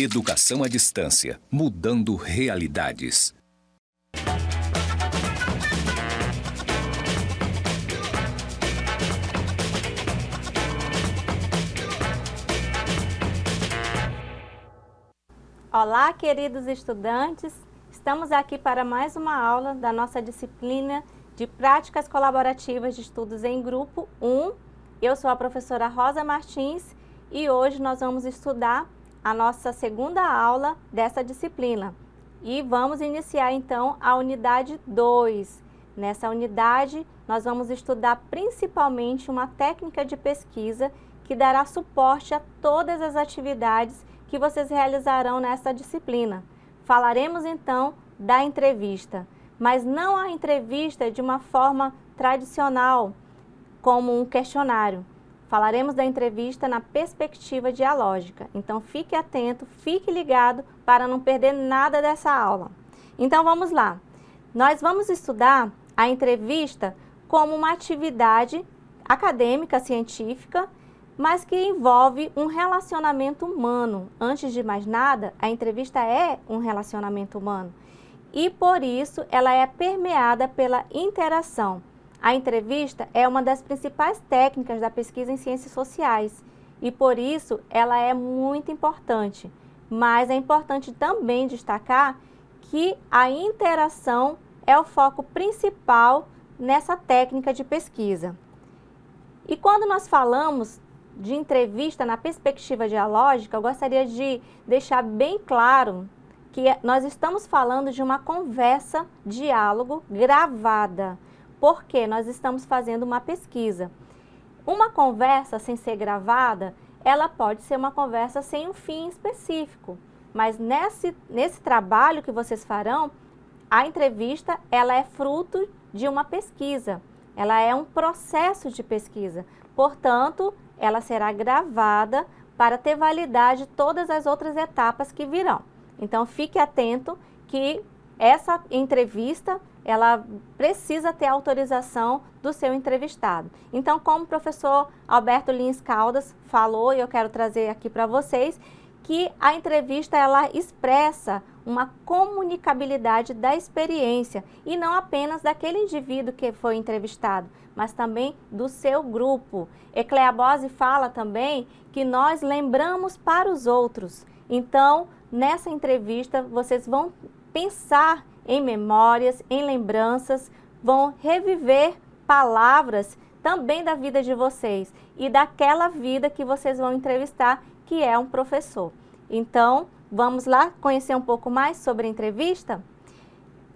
Educação à distância, mudando realidades. Olá, queridos estudantes! Estamos aqui para mais uma aula da nossa disciplina de Práticas Colaborativas de Estudos em Grupo 1. Eu sou a professora Rosa Martins e hoje nós vamos estudar a nossa segunda aula dessa disciplina. E vamos iniciar então a unidade 2. Nessa unidade, nós vamos estudar principalmente uma técnica de pesquisa que dará suporte a todas as atividades que vocês realizarão nessa disciplina. Falaremos então da entrevista, mas não a entrevista de uma forma tradicional, como um questionário. Falaremos da entrevista na perspectiva dialógica. Então fique atento, fique ligado para não perder nada dessa aula. Então vamos lá. Nós vamos estudar a entrevista como uma atividade acadêmica, científica, mas que envolve um relacionamento humano. Antes de mais nada, a entrevista é um relacionamento humano. E por isso ela é permeada pela interação. A entrevista é uma das principais técnicas da pesquisa em ciências sociais e por isso ela é muito importante. Mas é importante também destacar que a interação é o foco principal nessa técnica de pesquisa. E quando nós falamos de entrevista na perspectiva dialógica, eu gostaria de deixar bem claro que nós estamos falando de uma conversa, diálogo gravada, porque nós estamos fazendo uma pesquisa. Uma conversa sem ser gravada, ela pode ser uma conversa sem um fim específico, mas nesse trabalho que vocês farão, a entrevista ela é fruto de uma pesquisa, ela é um processo de pesquisa, portanto, ela será gravada para ter validade todas as outras etapas que virão. Então, fique atento que essa entrevista, ela precisa ter autorização do seu entrevistado. Então, como o professor Alberto Lins Caldas falou, e eu quero trazer aqui para vocês, que a entrevista, ela expressa uma comunicabilidade da experiência, e não apenas daquele indivíduo que foi entrevistado, mas também do seu grupo. Ecleabose fala também que nós lembramos para os outros. Então, nessa entrevista, vocês vão pensar em memórias, em lembranças, vão reviver palavras também da vida de vocês e daquela vida que vocês vão entrevistar, que é um professor. Então, vamos lá conhecer um pouco mais sobre a entrevista?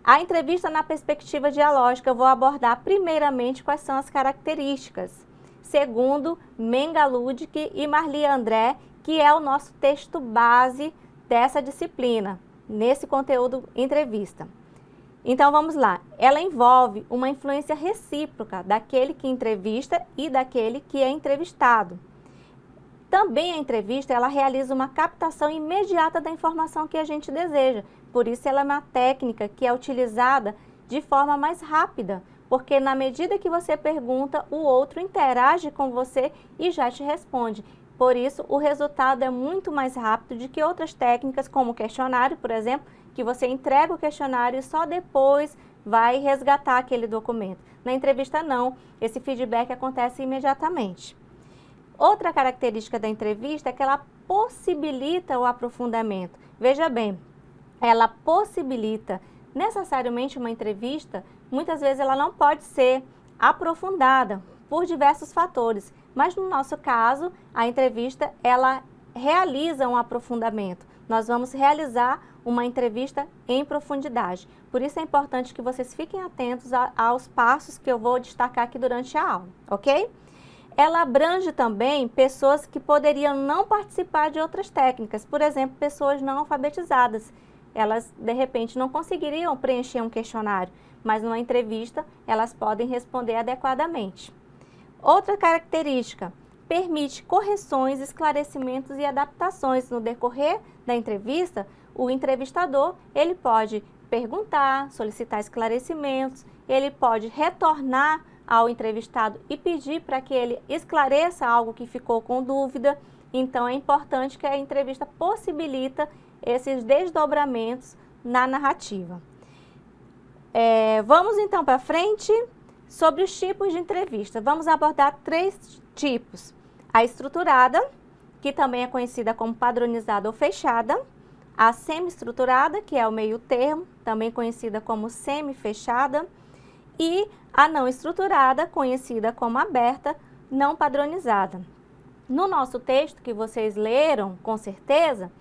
A entrevista na perspectiva dialógica, eu vou abordar primeiramente quais são as características, segundo Menga Ludic e Marli André, que é o nosso texto base dessa disciplina, nesse conteúdo entrevista. Então vamos lá, ela envolve uma influência recíproca daquele que entrevista e daquele que é entrevistado. Também a entrevista, ela realiza uma captação imediata da informação que a gente deseja, por isso ela é uma técnica que é utilizada de forma mais rápida, porque na medida que você pergunta, o outro interage com você e já te responde. Por isso, o resultado é muito mais rápido do que outras técnicas, como o questionário, por exemplo, que você entrega o questionário e só depois vai resgatar aquele documento. Na entrevista, não. Esse feedback acontece imediatamente. Outra característica da entrevista é que ela possibilita o aprofundamento. Veja bem, ela possibilita necessariamente uma entrevista, muitas vezes ela não pode ser aprofundada por diversos fatores, mas no nosso caso, a entrevista, ela realiza um aprofundamento. Nós vamos realizar uma entrevista em profundidade. Por isso é importante que vocês fiquem atentos aos passos que eu vou destacar aqui durante a aula, ok? Ela abrange também pessoas que poderiam não participar de outras técnicas, por exemplo, pessoas não alfabetizadas. Elas, de repente, não conseguiriam preencher um questionário, mas numa entrevista elas podem responder adequadamente. Outra característica, permite correções, esclarecimentos e adaptações. No decorrer da entrevista, o entrevistador, ele pode perguntar, solicitar esclarecimentos, ele pode retornar ao entrevistado e pedir para que ele esclareça algo que ficou com dúvida. Então, é importante que a entrevista possibilita esses desdobramentos na narrativa. Vamos então para frente sobre os tipos de entrevista. Vamos abordar 3 tipos. A estruturada, que também é conhecida como padronizada ou fechada. A semi-estruturada, que é o meio termo, também conhecida como semi-fechada. E a não estruturada, conhecida como aberta, não padronizada. No nosso texto que vocês leram, com certeza,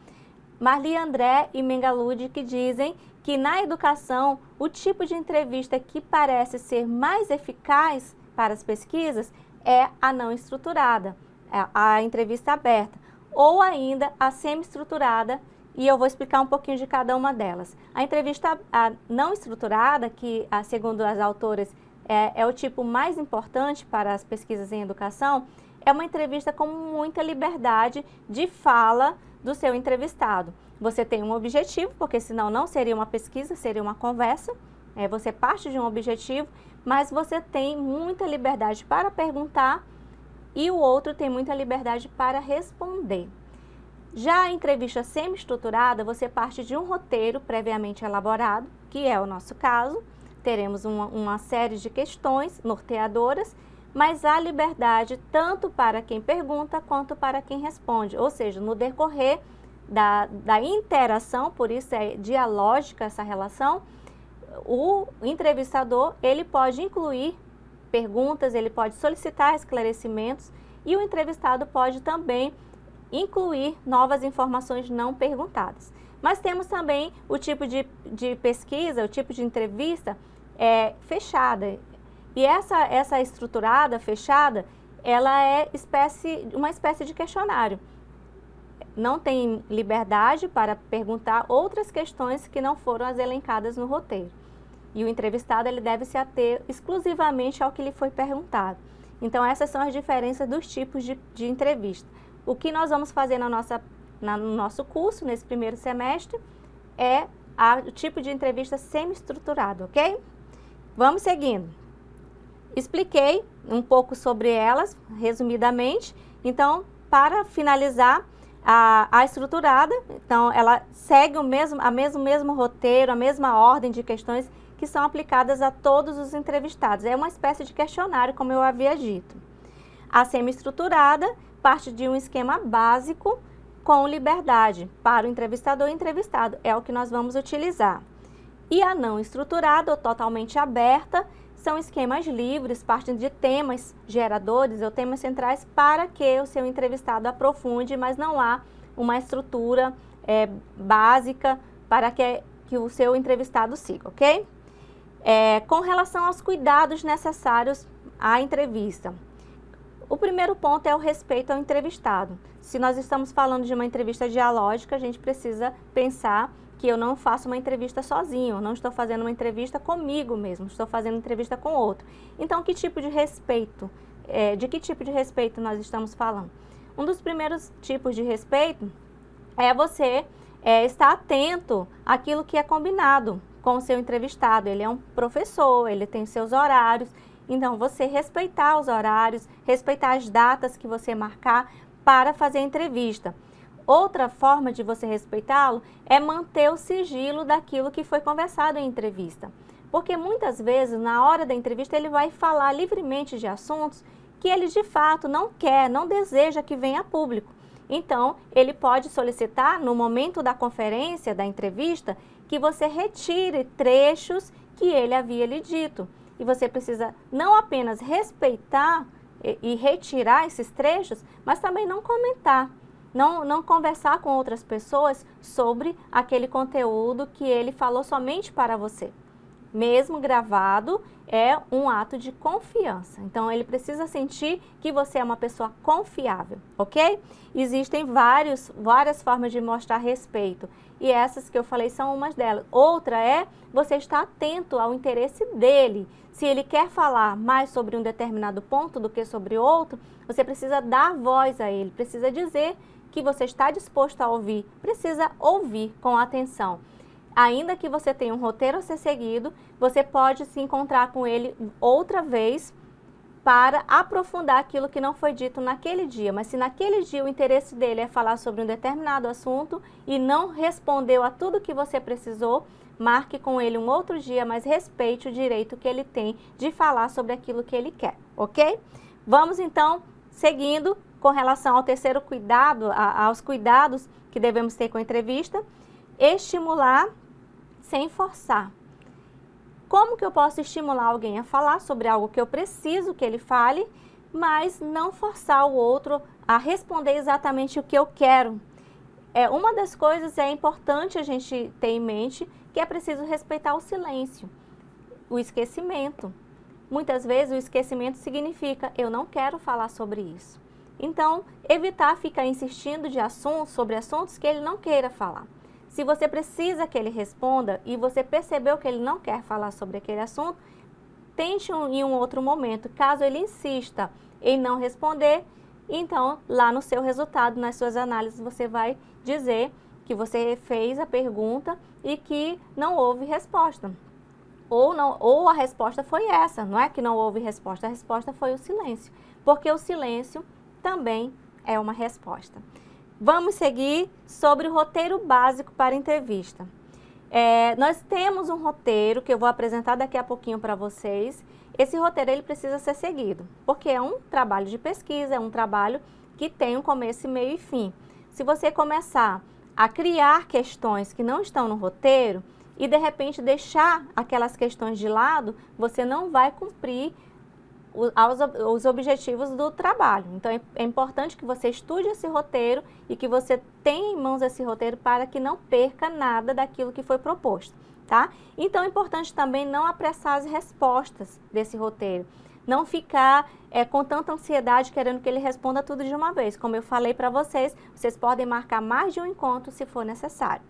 Marli André e Mengaludi que dizem que na educação o tipo de entrevista que parece ser mais eficaz para as pesquisas é a não estruturada, a entrevista aberta, ou ainda a semi-estruturada, e eu vou explicar um pouquinho de cada uma delas. A entrevista não estruturada, que segundo as autoras é o tipo mais importante para as pesquisas em educação, é uma entrevista com muita liberdade de fala do seu entrevistado. Você tem um objetivo, porque senão não seria uma pesquisa, seria uma conversa. Você parte de um objetivo, mas você tem muita liberdade para perguntar e o outro tem muita liberdade para responder. Já a entrevista semi-estruturada, você parte de um roteiro previamente elaborado, que é o nosso caso. Teremos uma série de questões norteadoras, mas há liberdade tanto para quem pergunta quanto para quem responde. Ou seja, no decorrer da interação, por isso é dialógica essa relação, o entrevistador ele pode incluir perguntas, ele pode solicitar esclarecimentos e o entrevistado pode também incluir novas informações não perguntadas. Mas temos também o tipo de pesquisa, o tipo de entrevista fechada. E essa estruturada, fechada, ela é uma espécie de questionário. Não tem liberdade para perguntar outras questões que não foram as elencadas no roteiro. E o entrevistado ele deve se ater exclusivamente ao que lhe foi perguntado. Então, essas são as diferenças dos tipos de entrevista. O que nós vamos fazer no nosso curso, nesse primeiro semestre, é o tipo de entrevista semi-estruturada, ok? Vamos seguindo. Expliquei um pouco sobre elas, resumidamente. Então, para finalizar, a estruturada, então, ela segue o mesmo roteiro, a mesma ordem de questões que são aplicadas a todos os entrevistados. É uma espécie de questionário, como eu havia dito. A semi-estruturada parte de um esquema básico com liberdade para o entrevistador e entrevistado. É o que nós vamos utilizar. E a não estruturada ou totalmente aberta são esquemas livres, partem de temas geradores ou temas centrais para que o seu entrevistado aprofunde, mas não há uma estrutura básica para que o seu entrevistado siga, ok? Com relação aos cuidados necessários à entrevista. O primeiro ponto é o respeito ao entrevistado. Se nós estamos falando de uma entrevista dialógica, a gente precisa pensar que eu não faço uma entrevista sozinho, eu não estou fazendo uma entrevista comigo mesmo, estou fazendo entrevista com outro. Então, que tipo de respeito, de que tipo de respeito nós estamos falando? Um dos primeiros tipos de respeito é você estar atento àquilo que é combinado com o seu entrevistado. Ele é um professor, ele tem seus horários, então você respeitar os horários, respeitar as datas que você marcar para fazer a entrevista. Outra forma de você respeitá-lo é manter o sigilo daquilo que foi conversado em entrevista. Porque muitas vezes, na hora da entrevista, ele vai falar livremente de assuntos que ele de fato não quer, não deseja que venha a público. Então, ele pode solicitar, no momento da conferência, da entrevista, que você retire trechos que ele havia lhe dito. E você precisa não apenas respeitar e retirar esses trechos, mas também não comentar. Não conversar com outras pessoas sobre aquele conteúdo que ele falou somente para você. Mesmo gravado, é um ato de confiança. Então, ele precisa sentir que você é uma pessoa confiável, ok? Existem várias formas de mostrar respeito. E essas que eu falei são umas delas. Outra é você estar atento ao interesse dele. Se ele quer falar mais sobre um determinado ponto do que sobre outro, você precisa dar voz a ele, precisa dizer que você está disposto a ouvir, precisa ouvir com atenção. Ainda que você tenha um roteiro a ser seguido, você pode se encontrar com ele outra vez para aprofundar aquilo que não foi dito naquele dia. Mas se naquele dia o interesse dele é falar sobre um determinado assunto e não respondeu a tudo que você precisou, marque com ele um outro dia, mas respeite o direito que ele tem de falar sobre aquilo que ele quer, ok? Vamos então, seguindo com relação ao terceiro cuidado, aos cuidados que devemos ter com a entrevista, estimular sem forçar. Como que eu posso estimular alguém a falar sobre algo que eu preciso que ele fale, mas não forçar o outro a responder exatamente o que eu quero? Uma das coisas importante a gente ter em mente que é preciso respeitar o silêncio, o esquecimento. Muitas vezes o esquecimento significa eu não quero falar sobre isso. Então, evitar ficar insistindo sobre assuntos que ele não queira falar. Se você precisa que ele responda e você percebeu que ele não quer falar sobre aquele assunto, tente em um outro momento. Caso ele insista em não responder, então lá no seu resultado, nas suas análises, você vai dizer que você fez a pergunta e que não houve resposta. Ou a resposta foi essa, não é que não houve resposta, a resposta foi o silêncio. Porque o silêncio também é uma resposta. Vamos seguir sobre o roteiro básico para entrevista. Nós temos um roteiro que eu vou apresentar daqui a pouquinho para vocês. Esse roteiro ele precisa ser seguido, porque é um trabalho de pesquisa, é um trabalho que tem um começo, meio e fim. Se você começar a criar questões que não estão no roteiro e de repente deixar aquelas questões de lado, você não vai cumprir os objetivos do trabalho. Então, é importante que você estude esse roteiro e que você tenha em mãos esse roteiro para que não perca nada daquilo que foi proposto, tá? Então, é importante também não apressar as respostas desse roteiro. Não ficar com tanta ansiedade querendo que ele responda tudo de uma vez. Como eu falei para vocês, vocês podem marcar mais de um encontro se for necessário.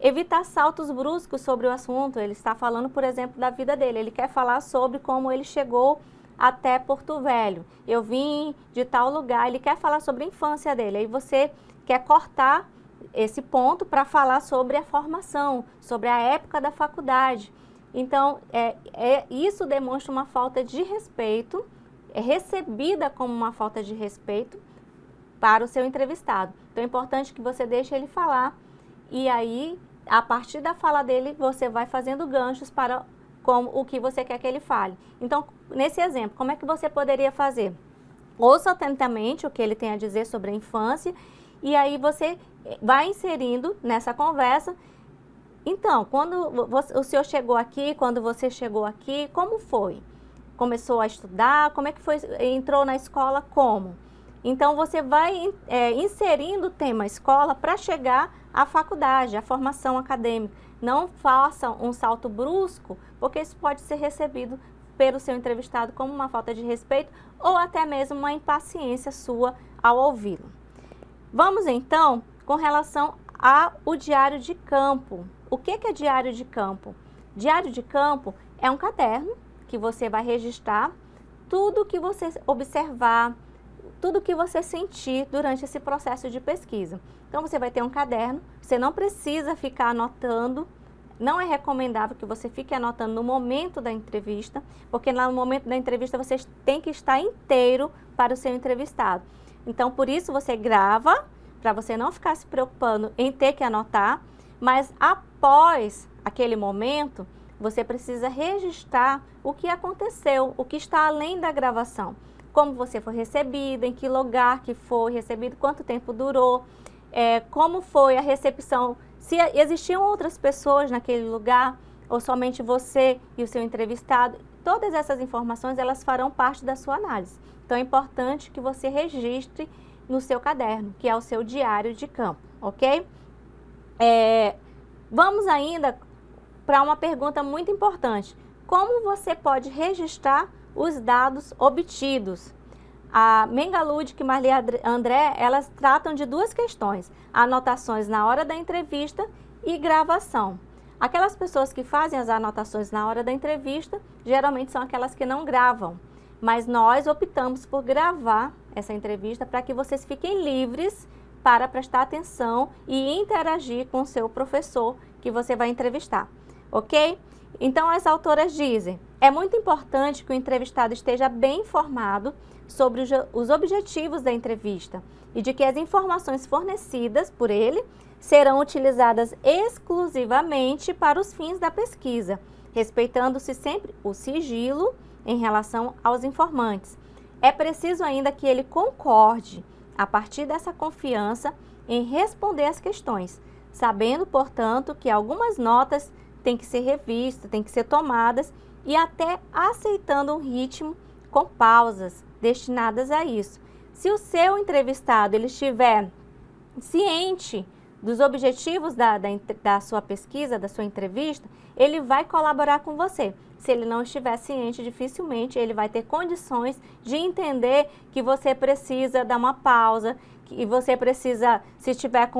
Evitar saltos bruscos sobre o assunto. Ele está falando, por exemplo, da vida dele. Ele quer falar sobre como ele chegou até Porto Velho. Eu vim de tal lugar, ele quer falar sobre a infância dele. Aí você quer cortar esse ponto para falar sobre a formação, sobre a época da faculdade. Então, isso demonstra uma falta de respeito, é recebida como uma falta de respeito para o seu entrevistado. Então, é importante que você deixe ele falar e aí, a partir da fala dele, você vai fazendo ganchos para o que você quer que ele fale. Então, nesse exemplo, como é que você poderia fazer? Ouça atentamente o que ele tem a dizer sobre a infância e aí você vai inserindo nessa conversa. Então, quando o senhor chegou aqui, quando você chegou aqui, como foi? Começou a estudar? Como é que foi? Entrou na escola? Como? Então, você vai inserindo o tema escola para chegar à faculdade, à formação acadêmica. Não faça um salto brusco, porque isso pode ser recebido pelo seu entrevistado como uma falta de respeito ou até mesmo uma impaciência sua ao ouvi-lo. Vamos então com relação ao diário de campo. O que é diário de campo? Diário de campo é um caderno que você vai registrar tudo que você observar, tudo que você sentir durante esse processo de pesquisa. Então, você vai ter um caderno, você não precisa ficar anotando, não é recomendável que você fique anotando no momento da entrevista, porque no momento da entrevista você tem que estar inteiro para o seu entrevistado. Então, por isso você grava, para você não ficar se preocupando em ter que anotar, mas após aquele momento, você precisa registrar o que aconteceu, o que está além da gravação. Como você foi recebido, em que lugar que foi recebido, quanto tempo durou, como foi a recepção, se existiam outras pessoas naquele lugar, ou somente você e o seu entrevistado. Todas essas informações, elas farão parte da sua análise. Então, é importante que você registre no seu caderno, que é o seu diário de campo, ok? Vamos ainda para uma pergunta muito importante. Como você pode registrar os dados obtidos? A Mengaludic e Marli André, elas tratam de duas questões, anotações na hora da entrevista e gravação. Aquelas pessoas que fazem as anotações na hora da entrevista, geralmente são aquelas que não gravam, mas nós optamos por gravar essa entrevista para que vocês fiquem livres para prestar atenção e interagir com o seu professor que você vai entrevistar, ok? Então, as autoras dizem, É muito importante que o entrevistado esteja bem informado sobre os objetivos da entrevista e de que as informações fornecidas por ele serão utilizadas exclusivamente para os fins da pesquisa, respeitando-se sempre o sigilo em relação aos informantes. É preciso ainda que ele concorde, a partir dessa confiança, em responder às questões, sabendo, portanto, que algumas notas têm que ser revistas, têm que ser tomadas e até aceitando um ritmo com pausas destinadas a isso. Se o seu entrevistado ele estiver ciente dos objetivos da sua pesquisa, da sua entrevista, ele vai colaborar com você. Se ele não estiver ciente, dificilmente ele vai ter condições de entender que você precisa dar uma pausa, que você precisa, se estiver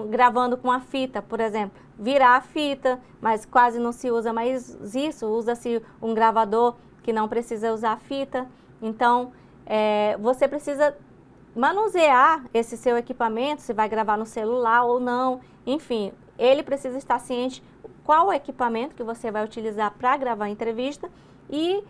gravando com a fita, por exemplo, virar a fita, mas quase não se usa mais isso, usa-se um gravador que não precisa usar a fita. Então, você precisa manusear esse seu equipamento, se vai gravar no celular ou não, enfim, ele precisa estar ciente qual o equipamento que você vai utilizar para gravar a entrevista e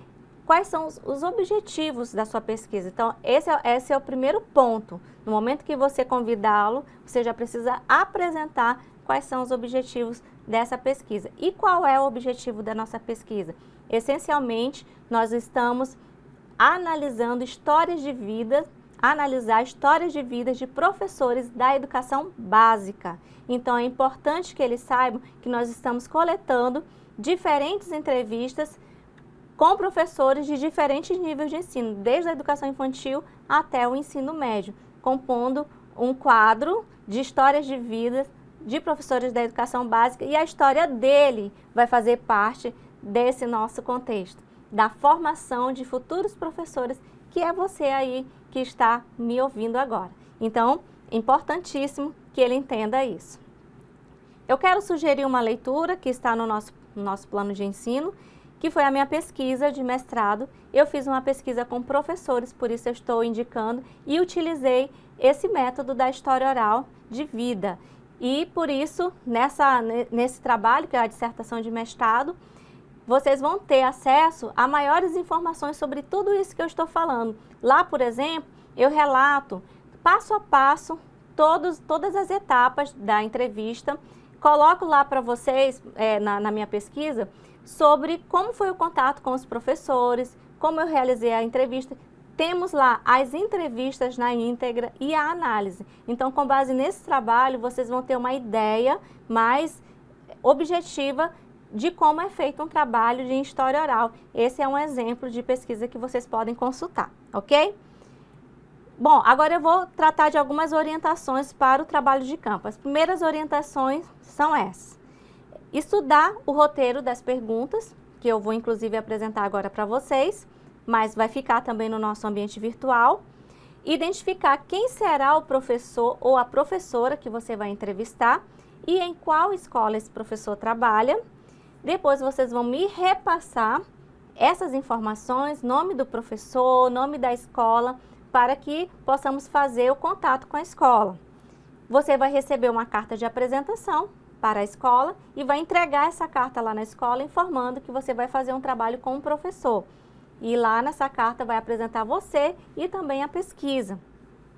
quais são os objetivos da sua pesquisa. Então, esse é o primeiro ponto. No momento que você convidá-lo, você já precisa apresentar quais são os objetivos dessa pesquisa. E qual é o objetivo da nossa pesquisa? Essencialmente, nós estamos analisar histórias de vida de professores da educação básica. Então, é importante que eles saibam que nós estamos coletando diferentes entrevistas com professores de diferentes níveis de ensino, desde a educação infantil até o ensino médio, compondo um quadro de histórias de vida de professores da educação básica, e a história dele vai fazer parte desse nosso contexto, da formação de futuros professores, que é você aí que está me ouvindo agora. Então, importantíssimo que ele entenda isso. Eu quero sugerir uma leitura que está no nosso plano de ensino, que foi a minha pesquisa de mestrado. Eu fiz uma pesquisa com professores, por isso eu estou indicando, e utilizei esse método da história oral de vida. E por isso, nesse trabalho, que é a dissertação de mestrado, vocês vão ter acesso a maiores informações sobre tudo isso que eu estou falando. Lá, por exemplo, eu relato passo a passo todas as etapas da entrevista, coloco lá para vocês, na minha pesquisa, sobre como foi o contato com os professores, como eu realizei a entrevista. Temos lá as entrevistas na íntegra e a análise. Então, com base nesse trabalho, vocês vão ter uma ideia mais objetiva de como é feito um trabalho de história oral. Esse é um exemplo de pesquisa que vocês podem consultar, ok? Bom, agora eu vou tratar de algumas orientações para o trabalho de campo. As primeiras orientações são essas. Estudar o roteiro das perguntas, que eu vou inclusive apresentar agora para vocês, mas vai ficar também no nosso ambiente virtual. Identificar quem será o professor ou a professora que você vai entrevistar e em qual escola esse professor trabalha. Depois vocês vão me repassar essas informações, nome do professor, nome da escola, para que possamos fazer o contato com a escola. Você vai receber uma carta de apresentação para a escola e vai entregar essa carta lá na escola, informando que você vai fazer um trabalho com o professor. E lá nessa carta vai apresentar você e também a pesquisa.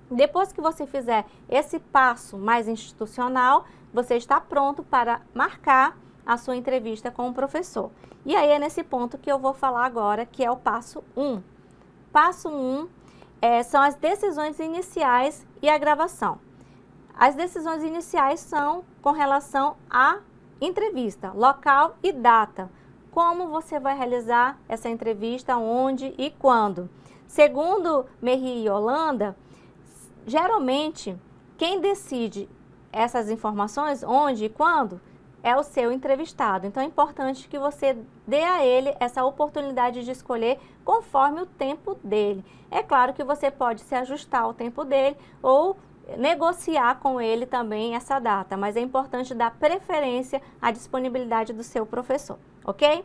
Depois que você fizer esse passo mais institucional, você está pronto para marcar a sua entrevista com o professor. E aí é nesse ponto que eu vou falar agora, que é o passo 1. Passo 1 são as decisões iniciais e a gravação. As decisões iniciais são com relação à entrevista, local e data. Como você vai realizar essa entrevista, onde e quando. Segundo Merri e Holanda, geralmente quem decide essas informações, onde e quando, é o seu entrevistado. Então é importante que você dê a ele essa oportunidade de escolher conforme o tempo dele. É claro que você pode se ajustar ao tempo dele ou negociar com ele também essa data, mas é importante dar preferência à disponibilidade do seu professor, ok?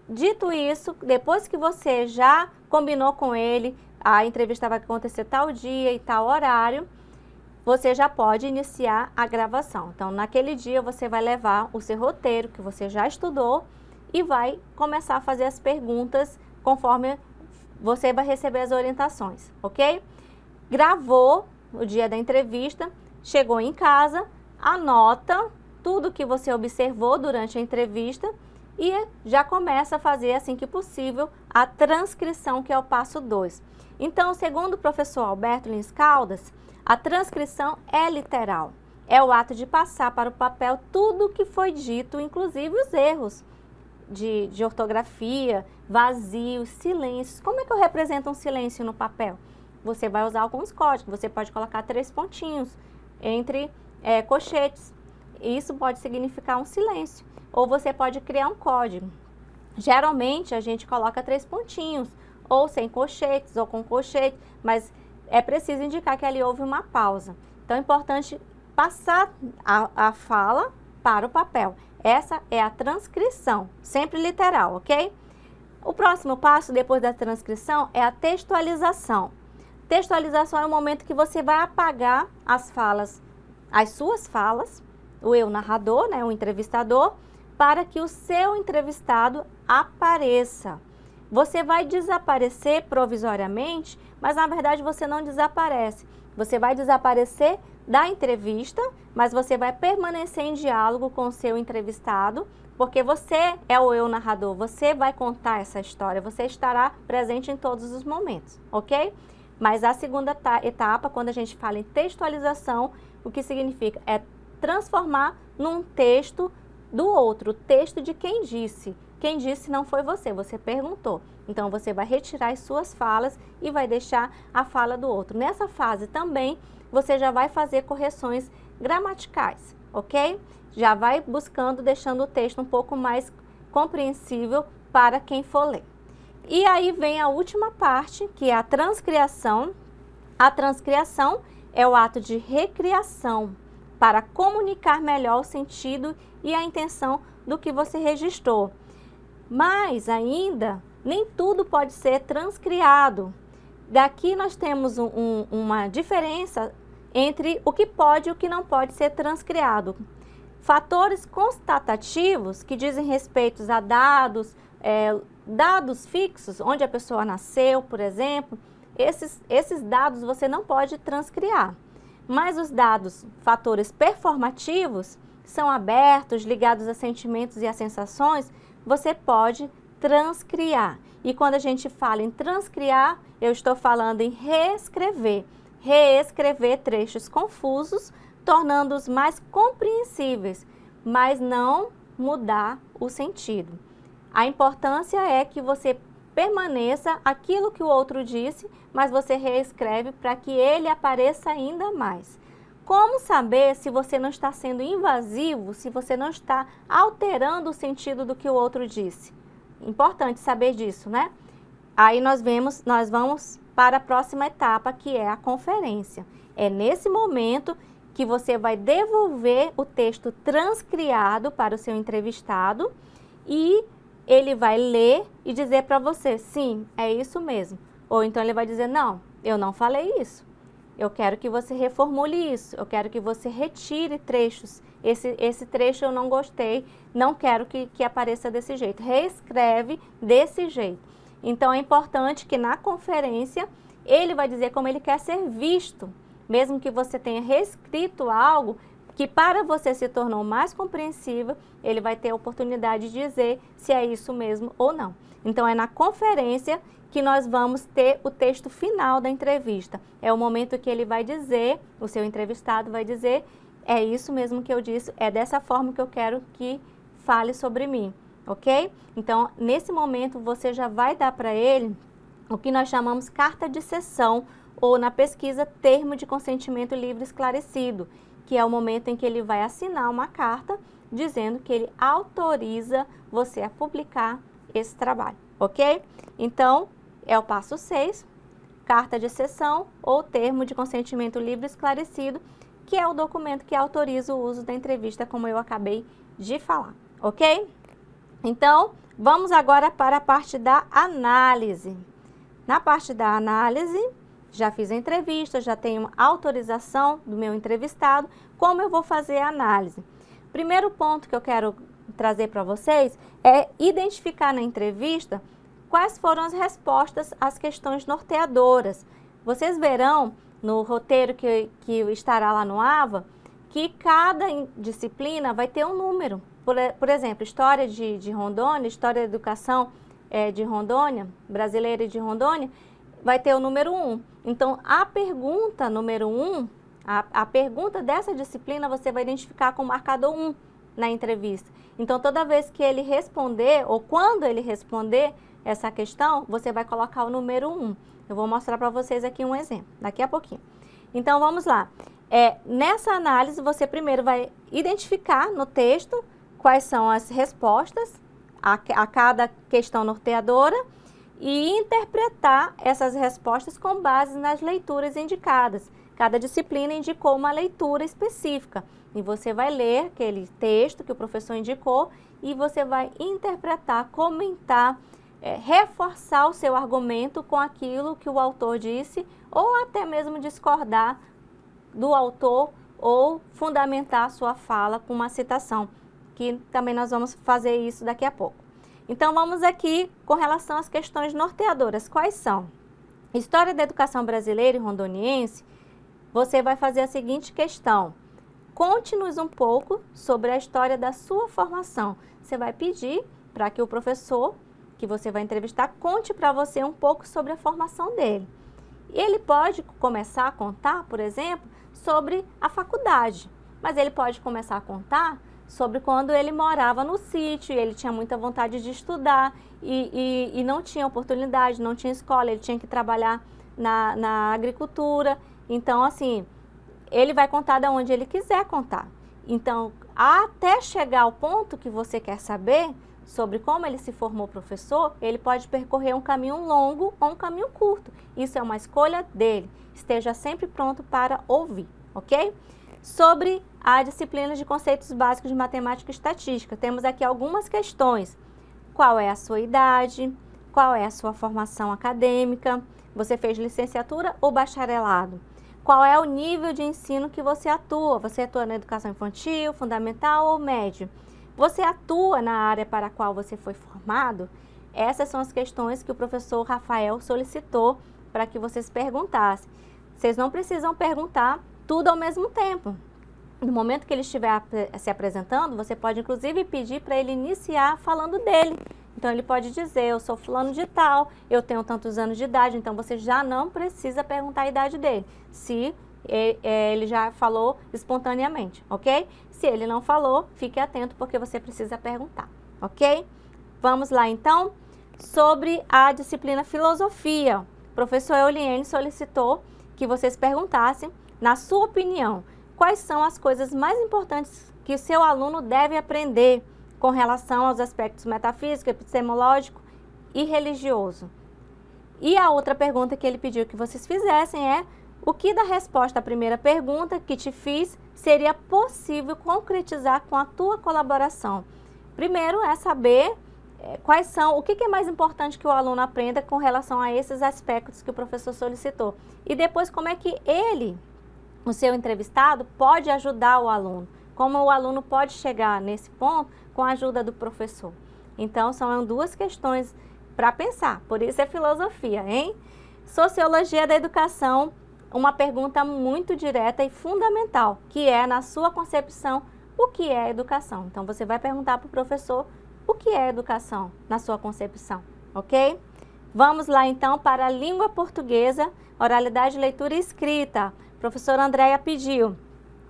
Dito isso, depois que você já combinou com ele, a entrevista vai acontecer tal dia e tal horário, você já pode iniciar a gravação. Então, naquele dia você vai levar o seu roteiro que você já estudou e vai começar a fazer as perguntas conforme você vai receber as orientações, ok? Gravou o dia da entrevista, chegou em casa, anota tudo que você observou durante a entrevista e já começa a fazer, assim que possível, a transcrição, que é o passo 2. Então, segundo o professor Alberto Lins Caldas, a transcrição é literal. É o ato de passar para o papel tudo o que foi dito, inclusive os erros de ortografia, vazios, silêncios. Como é que eu represento um silêncio no papel? Você vai usar alguns códigos, você pode colocar 3 pontinhos entre colchetes. Isso pode significar um silêncio. Ou você pode criar um código. Geralmente a gente coloca 3 pontinhos, ou sem colchetes, ou com colchete, mas é preciso indicar que ali houve uma pausa. Então é importante passar a fala para o papel. Essa é a transcrição, sempre literal, ok? O próximo passo, depois da transcrição, é a textualização. Textualização é o momento que você vai apagar as falas, as suas falas, o eu narrador, né, o entrevistador, para que o seu entrevistado apareça. Você vai desaparecer provisoriamente, mas na verdade você não desaparece. Você vai desaparecer da entrevista, mas você vai permanecer em diálogo com o seu entrevistado, porque você é o eu narrador, você vai contar essa história, você estará presente em todos os momentos, ok? Mas a segunda etapa, quando a gente fala em textualização, o que significa é transformar num texto do outro, texto de quem disse. Quem disse não foi você, você perguntou. Então, você vai retirar as suas falas e vai deixar a fala do outro. Nessa fase também, você já vai fazer correções gramaticais, ok? Já vai buscando, deixando o texto um pouco mais compreensível para quem for ler. E aí vem a última parte, que é a transcriação. A transcriação é o ato de recriação para comunicar melhor o sentido e a intenção do que você registrou. Mas ainda, nem tudo pode ser transcriado. Daqui nós temos uma diferença entre o que pode e o que não pode ser transcriado. Fatores constatativos que dizem respeito a dados fixos, onde a pessoa nasceu, por exemplo, esses dados você não pode transcriar. Mas os dados, fatores performativos, são abertos, ligados a sentimentos e a sensações, você pode transcriar. E quando a gente fala em transcriar, eu estou falando em reescrever. Reescrever trechos confusos, tornando-os mais compreensíveis, mas não mudar o sentido. A importância é que você permaneça aquilo que o outro disse, mas você reescreve para que ele apareça ainda mais. Como saber se você não está sendo invasivo, se você não está alterando o sentido do que o outro disse? Importante saber disso, né? Aí nós vamos para a próxima etapa, que é a conferência. É nesse momento que você vai devolver o texto transcriado para o seu entrevistado e ele vai ler e dizer para você, sim, é isso mesmo. Ou então ele vai dizer, não, eu não falei isso. Eu quero que você reformule isso, eu quero que você retire trechos. Esse trecho eu não gostei, não quero que apareça desse jeito. Reescreve desse jeito. Então é importante que na conferência ele vai dizer como ele quer ser visto. Mesmo que você tenha reescrito algo que para você se tornou mais compreensível, ele vai ter a oportunidade de dizer se é isso mesmo ou não. Então é na conferência que nós vamos ter o texto final da entrevista. É o momento que ele vai dizer, o seu entrevistado vai dizer, é isso mesmo que eu disse, é dessa forma que eu quero que fale sobre mim, ok? Então, nesse momento, você já vai dar para ele o que nós chamamos carta de cessão, ou na pesquisa, termo de consentimento livre esclarecido, que é o momento em que ele vai assinar uma carta dizendo que ele autoriza você a publicar esse trabalho, ok? Então, é o passo 6, carta de cessão ou termo de consentimento livre esclarecido, que é o documento que autoriza o uso da entrevista, como eu acabei de falar, ok? Então, vamos agora para a parte da análise. Na parte da análise, já fiz a entrevista, já tenho autorização do meu entrevistado. Como eu vou fazer a análise? Primeiro ponto que eu quero trazer para vocês é identificar na entrevista quais foram as respostas às questões norteadoras. Vocês verão no roteiro que estará lá no AVA, que cada disciplina vai ter um número. Por exemplo, História de Rondônia, História da Educação de Rondônia, Brasileira e de Rondônia, vai ter o número 1. Então, a pergunta número 1, a pergunta dessa disciplina, você vai identificar com o marcador 1 na entrevista. Então, toda vez que ele responder, ou quando ele responder essa questão, você vai colocar o número 1. Eu vou mostrar para vocês aqui um exemplo, daqui a pouquinho. Então, vamos lá. Nessa análise, você primeiro vai identificar no texto quais são as respostas a cada questão norteadora e interpretar essas respostas com base nas leituras indicadas. Cada disciplina indicou uma leitura específica e você vai ler aquele texto que o professor indicou e você vai interpretar, comentar, reforçar o seu argumento com aquilo que o autor disse ou até mesmo discordar do autor ou fundamentar a sua fala com uma citação, que também nós vamos fazer isso daqui a pouco. Então, vamos aqui com relação às questões norteadoras. Quais são? História da Educação Brasileira e Rondoniense, você vai fazer a seguinte questão. Conte-nos um pouco sobre a história da sua formação. Você vai pedir para que o professor que você vai entrevistar conte para você um pouco sobre a formação dele. Ele pode começar a contar, por exemplo, sobre a faculdade, mas ele pode começar a contar sobre quando ele morava no sítio, ele tinha muita vontade de estudar e não tinha oportunidade, não tinha escola, ele tinha que trabalhar na agricultura. Então, assim, ele vai contar de onde ele quiser contar. Então, até chegar ao ponto que você quer saber sobre como ele se formou professor, ele pode percorrer um caminho longo ou um caminho curto. Isso é uma escolha dele. Esteja sempre pronto para ouvir, ok? Sobre a disciplina de conceitos básicos de matemática e estatística, temos aqui algumas questões. Qual é a sua idade? Qual é a sua formação acadêmica? Você fez licenciatura ou bacharelado? Qual é o nível de ensino que você atua? Você atua na educação infantil, fundamental ou médio? Você atua na área para a qual você foi formado? Essas são as questões que o professor Rafael solicitou para que vocês perguntassem. Vocês não precisam perguntar tudo ao mesmo tempo. No momento que ele estiver se apresentando, você pode inclusive pedir para ele iniciar falando dele. Então ele pode dizer, eu sou fulano de tal, eu tenho tantos anos de idade, então você já não precisa perguntar a idade dele, se ele já falou espontaneamente, ok? Se ele não falou, fique atento porque você precisa perguntar, ok? Vamos lá então, sobre a disciplina filosofia. O professor Euliene solicitou que vocês perguntassem, na sua opinião, quais são as coisas mais importantes que o seu aluno deve aprender com relação aos aspectos metafísico, epistemológico e religioso. E a outra pergunta que ele pediu que vocês fizessem é: o que da resposta à primeira pergunta que te fiz seria possível concretizar com a tua colaboração? Primeiro é saber quais são, o que é mais importante que o aluno aprenda com relação a esses aspectos que o professor solicitou. E depois como é que ele, o seu entrevistado, pode ajudar o aluno. Como o aluno pode chegar nesse ponto com a ajuda do professor. Então, são duas questões para pensar, por isso é filosofia, hein? Sociologia da educação, uma pergunta muito direta e fundamental, que é, na sua concepção, o que é educação? Então, você vai perguntar para o professor o que é educação, na sua concepção, ok? Vamos lá, então, para a língua portuguesa, oralidade, leitura e escrita. A professora Andréia pediu.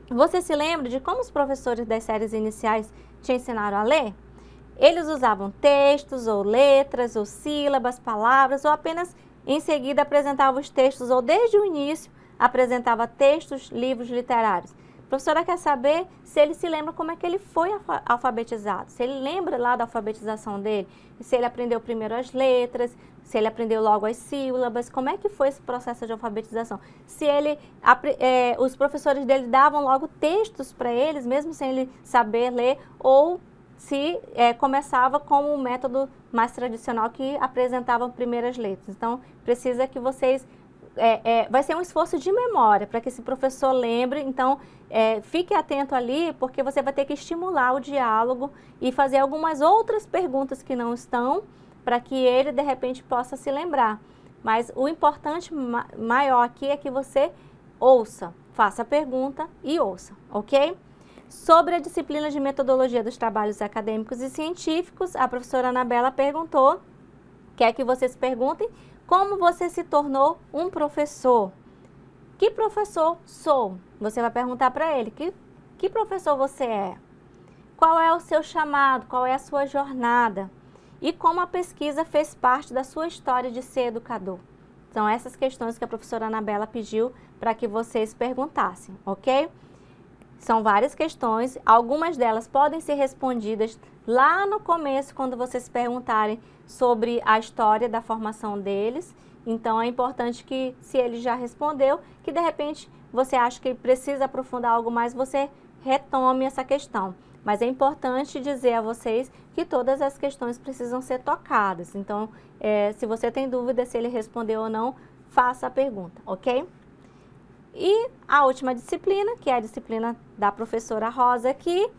Você se lembra de como os professores das séries iniciais te ensinaram a ler? Eles usavam textos, ou letras, ou sílabas, palavras, ou apenas em seguida apresentavam os textos, ou desde o início apresentava textos, livros literários. A professora quer saber se ele se lembra como é que ele foi alfabetizado, se ele lembra lá da alfabetização dele, se ele aprendeu primeiro as letras, se ele aprendeu logo as sílabas, como é que foi esse processo de alfabetização. Se ele, os professores dele davam logo textos para eles, mesmo sem ele saber ler, ou se começava com o método mais tradicional que apresentava primeiras letras. Então, precisa que vocês vai ser um esforço de memória para que esse professor lembre. Então, fique atento ali, porque você vai ter que estimular o diálogo e fazer algumas outras perguntas que não estão, para que ele, de repente, possa se lembrar. Mas o importante maior aqui é que você ouça, faça a pergunta e ouça, ok? Sobre a disciplina de metodologia dos trabalhos acadêmicos e científicos, a professora Anabela perguntou, quer que vocês perguntem, como você se tornou um professor? Que professor sou? Você vai perguntar para ele, que professor você é? Qual é o seu chamado? Qual é a sua jornada? E como a pesquisa fez parte da sua história de ser educador? São essas questões que a professora Anabela pediu para que vocês perguntassem, ok? São várias questões, algumas delas podem ser respondidas lá no começo, quando vocês perguntarem sobre a história da formação deles. Então, é importante que, se ele já respondeu, que de repente você acha que precisa aprofundar algo mais, você retome essa questão. Mas é importante dizer a vocês que todas as questões precisam ser tocadas. Então, se você tem dúvida se ele respondeu ou não, faça a pergunta, ok? E a última disciplina, que é a disciplina da professora Rosa aqui,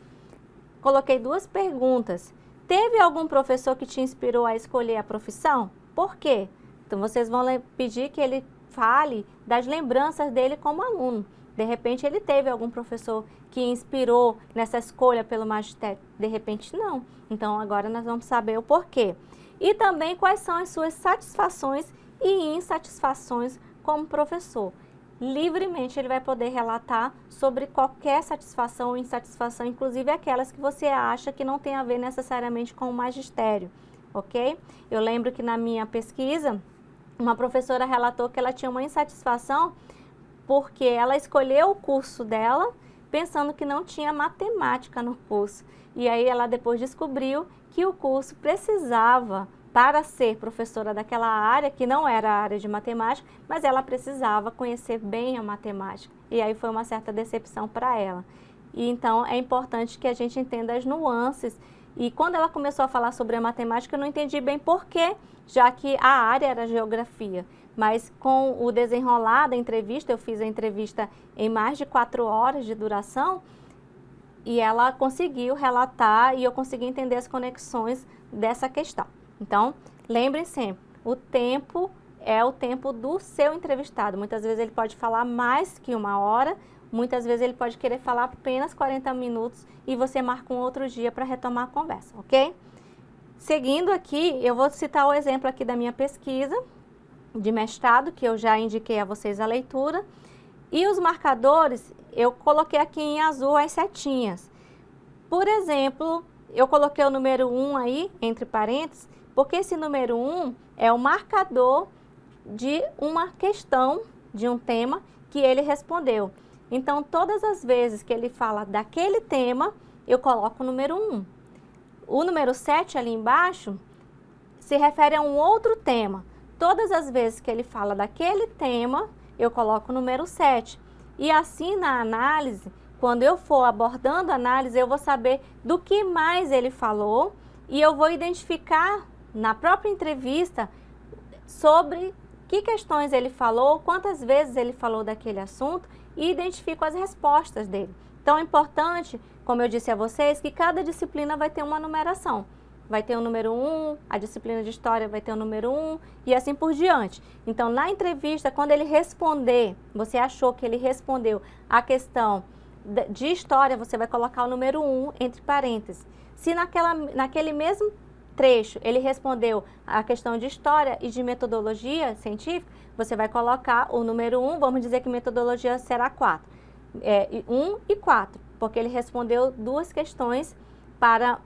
coloquei duas perguntas. Teve algum professor que te inspirou a escolher a profissão? Por quê? Então, vocês vão pedir que ele fale das lembranças dele como aluno. De repente, ele teve algum professor que inspirou nessa escolha pelo magistério? De repente, não. Então, agora nós vamos saber o porquê. E também quais são as suas satisfações e insatisfações como professor. Livremente, ele vai poder relatar sobre qualquer satisfação ou insatisfação, inclusive aquelas que você acha que não tem a ver necessariamente com o magistério, ok? Eu lembro que na minha pesquisa, uma professora relatou que ela tinha uma insatisfação porque ela escolheu o curso dela pensando que não tinha matemática no curso. E aí ela depois descobriu que o curso precisava, para ser professora daquela área, que não era a área de matemática, mas ela precisava conhecer bem a matemática. E aí foi uma certa decepção para ela. E então é importante que a gente entenda as nuances. E quando ela começou a falar sobre a matemática, eu não entendi bem porquê, já que a área era geografia. Mas com o desenrolar da entrevista, eu fiz a entrevista em mais de 4 horas de duração, e ela conseguiu relatar e eu consegui entender as conexões dessa questão. Então, lembrem sempre, o tempo é o tempo do seu entrevistado. Muitas vezes ele pode falar mais que 1 hora, muitas vezes ele pode querer falar apenas 40 minutos e você marca um outro dia para retomar a conversa, ok? Seguindo aqui, eu vou citar o exemplo aqui da minha pesquisa de mestrado, que eu já indiquei a vocês a leitura. E os marcadores, eu coloquei aqui em azul as setinhas. Por exemplo, eu coloquei o número 1 aí, entre parênteses, porque esse número 1 é o marcador de uma questão, de um tema que ele respondeu. Então, todas as vezes que ele fala daquele tema, eu coloco o número 1. O número 7 ali embaixo se refere a um outro tema. Todas as vezes que ele fala daquele tema, eu coloco o número 7. E assim, na análise, quando eu for abordando a análise, eu vou saber do que mais ele falou e eu vou identificar na própria entrevista sobre que questões ele falou, quantas vezes ele falou daquele assunto e identifico as respostas dele. Então, é importante, como eu disse a vocês, que cada disciplina vai ter uma numeração. Vai ter o número 1, a disciplina de História vai ter o número 1 e assim por diante. Então, na entrevista, quando ele responder, você achou que ele respondeu a questão de História, você vai colocar o número 1 entre parênteses. Se naquele mesmo trecho ele respondeu a questão de História e de Metodologia Científica, você vai colocar o número 1, vamos dizer que Metodologia será 4. 1 e 4, porque ele respondeu 2 questões para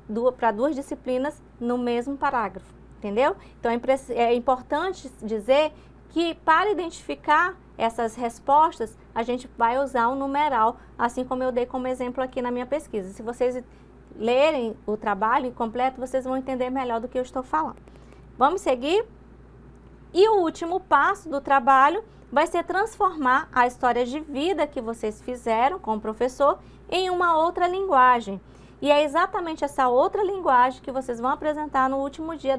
2 disciplinas no mesmo parágrafo, entendeu? Então, é importante dizer que para identificar essas respostas, a gente vai usar um numeral, assim como eu dei como exemplo aqui na minha pesquisa. Se vocês lerem o trabalho completo, vocês vão entender melhor do que eu estou falando. Vamos seguir? E o último passo do trabalho vai ser transformar a história de vida que vocês fizeram com o professor em uma outra linguagem. E é exatamente essa outra linguagem que vocês vão apresentar no último dia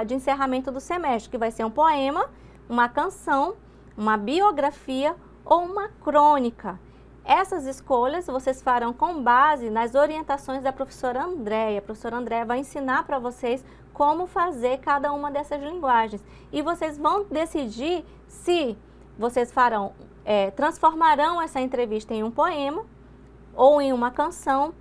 de encerramento do semestre, que vai ser um poema, uma canção, uma biografia ou uma crônica. Essas escolhas vocês farão com base nas orientações da professora Andréia. A professora Andréia vai ensinar para vocês como fazer cada uma dessas linguagens. E vocês vão decidir se vocês transformarão essa entrevista em um poema ou em uma canção,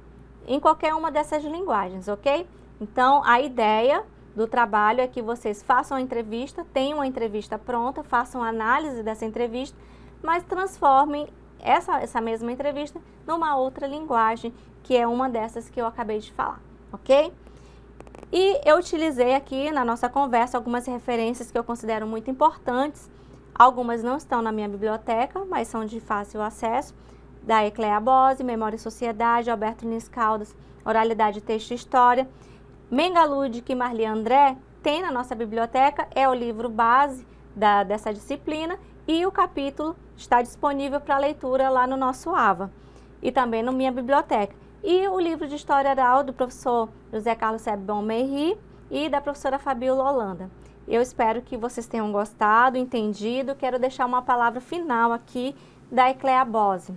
em qualquer uma dessas linguagens, ok? Então, a ideia do trabalho é que vocês façam a entrevista, tenham uma entrevista pronta, façam análise dessa entrevista, mas transformem essa mesma entrevista numa outra linguagem, que é uma dessas que eu acabei de falar, ok? E eu utilizei aqui na nossa conversa algumas referências que eu considero muito importantes. Algumas não estão na minha biblioteca, mas são de fácil acesso, da Ecléa Bose, Memória e Sociedade, Alberto Nunes Caldas, Oralidade, Texto e História. Mengaludic e Marli André tem na nossa biblioteca, é o livro base dessa disciplina, e o capítulo está disponível para leitura lá no nosso AVA e também na minha biblioteca. E o livro de História Oral do professor José Carlos Sebon Meiri e da professora Fabiola Holanda. Eu espero que vocês tenham gostado, entendido. Quero deixar uma palavra final aqui da Ecléa Bose.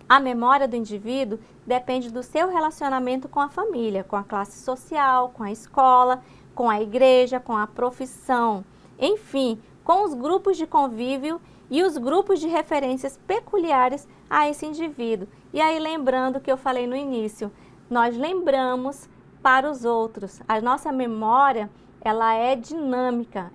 A memória do indivíduo depende do seu relacionamento com a família, com a classe social, com a escola, com a igreja, com a profissão, enfim, com os grupos de convívio e os grupos de referências peculiares a esse indivíduo. E aí, lembrando o que eu falei no início, nós lembramos para os outros. A nossa memória, ela é dinâmica,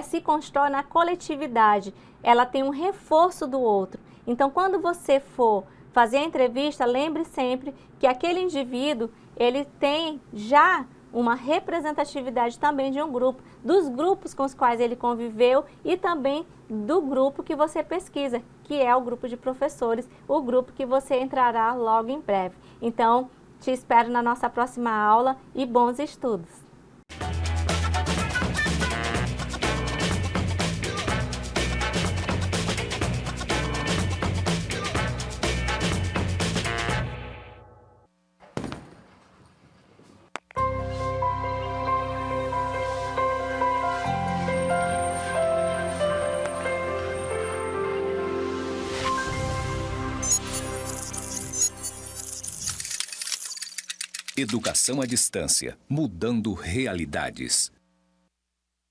se constrói na coletividade, ela tem um reforço do outro. Então, quando você for fazer a entrevista, lembre sempre que aquele indivíduo, ele tem já uma representatividade também de um grupo, dos grupos com os quais ele conviveu e também do grupo que você pesquisa, que é o grupo de professores, o grupo que você entrará logo em breve. Então, te espero na nossa próxima aula e bons estudos! Educação à distância, mudando realidades.